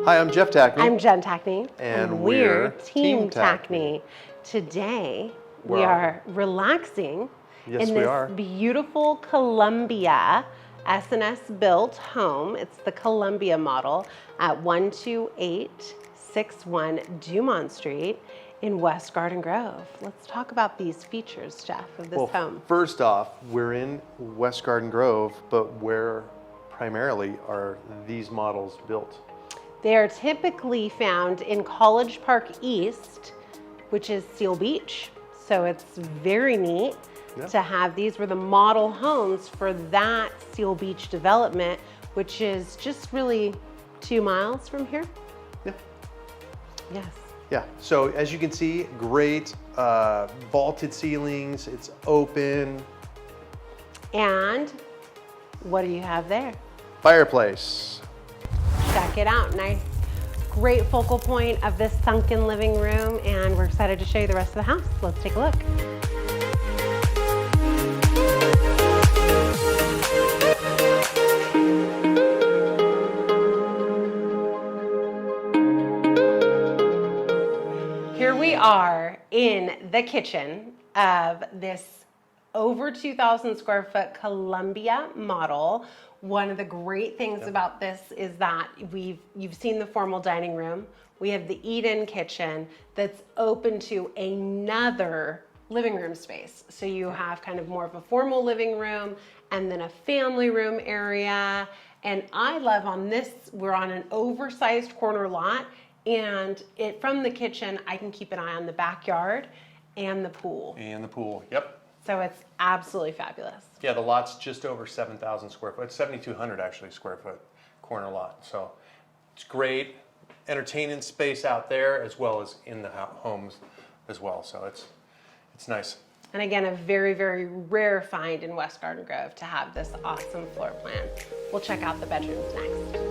Hi, I'm Jeff Tackney. I'm Jen Tackney. And we're Team Tackney. Today, we are relaxing in this beautiful Columbia S&S built home. It's the Columbia model at 12861 Dumont Street in West Garden Grove. Let's talk about these features, Jeff, of this home. First off, we're in West Garden Grove, but where primarily are these models built? They are typically found in College Park East, which is Seal Beach. So it's very neat to have these were the model homes for that Seal Beach development, which is just really 2 miles from here. Yeah. Yes. Yeah, so as you can see, great vaulted ceilings, it's open. And what do you have there? Fireplace. Check it out, nice, great focal point of this sunken living room, and we're excited to show you the rest of the house. Let's take a look. Here we are in the kitchen of this over 2,000 square foot Columbia model. One of the great things about this is that you've seen the formal dining room. We have the eat-in kitchen that's open to another living room space. So you have kind of more of a formal living room and then a family room area. And I love on this, we're on an oversized corner lot, and from the kitchen, I can keep an eye on the backyard and the pool. And the pool, yep. So it's absolutely fabulous. Yeah, the lot's just over 7,000 square foot. It's 7,200 actually square foot corner lot. So it's great entertaining space out there as well as in the homes as well. So it's nice. And again, a very, very rare find in West Garden Grove to have this awesome floor plan. We'll check out the bedrooms next.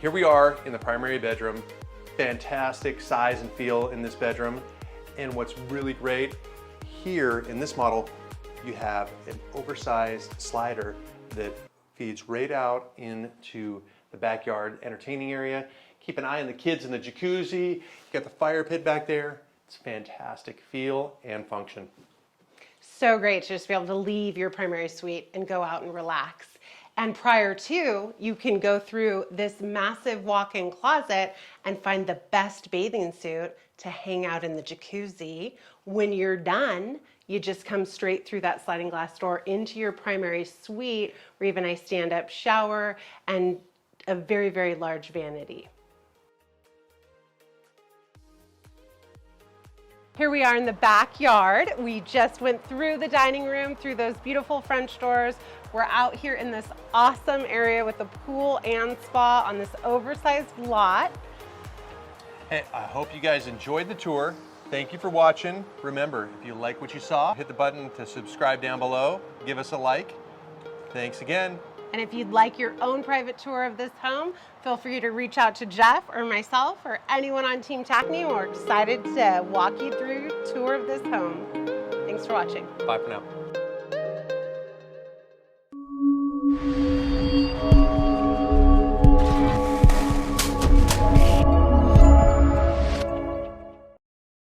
Here we are in the primary bedroom. Fantastic size and feel in this bedroom. And what's really great, here in this model, you have an oversized slider that feeds right out into the backyard entertaining area. Keep an eye on the kids in the jacuzzi. You got the fire pit back there. It's fantastic feel and function. So great to just be able to leave your primary suite and go out and relax. And prior to, you can go through this massive walk-in closet and find the best bathing suit to hang out in the jacuzzi. When you're done, you just come straight through that sliding glass door into your primary suite, where you have a nice stand-up shower and a very, very large vanity. Here we are in the backyard. We just went through the dining room, through those beautiful French doors. We're out here in this awesome area with a pool and spa on this oversized lot. Hey, I hope you guys enjoyed the tour. Thank you for watching. Remember, if you like what you saw, hit the button to subscribe down below. Give us a like. Thanks again. And if you'd like your own private tour of this home, feel free to reach out to Jeff or myself or anyone on Team Tackney. We're excited to walk you through a tour of this home. Thanks for watching. Bye for now.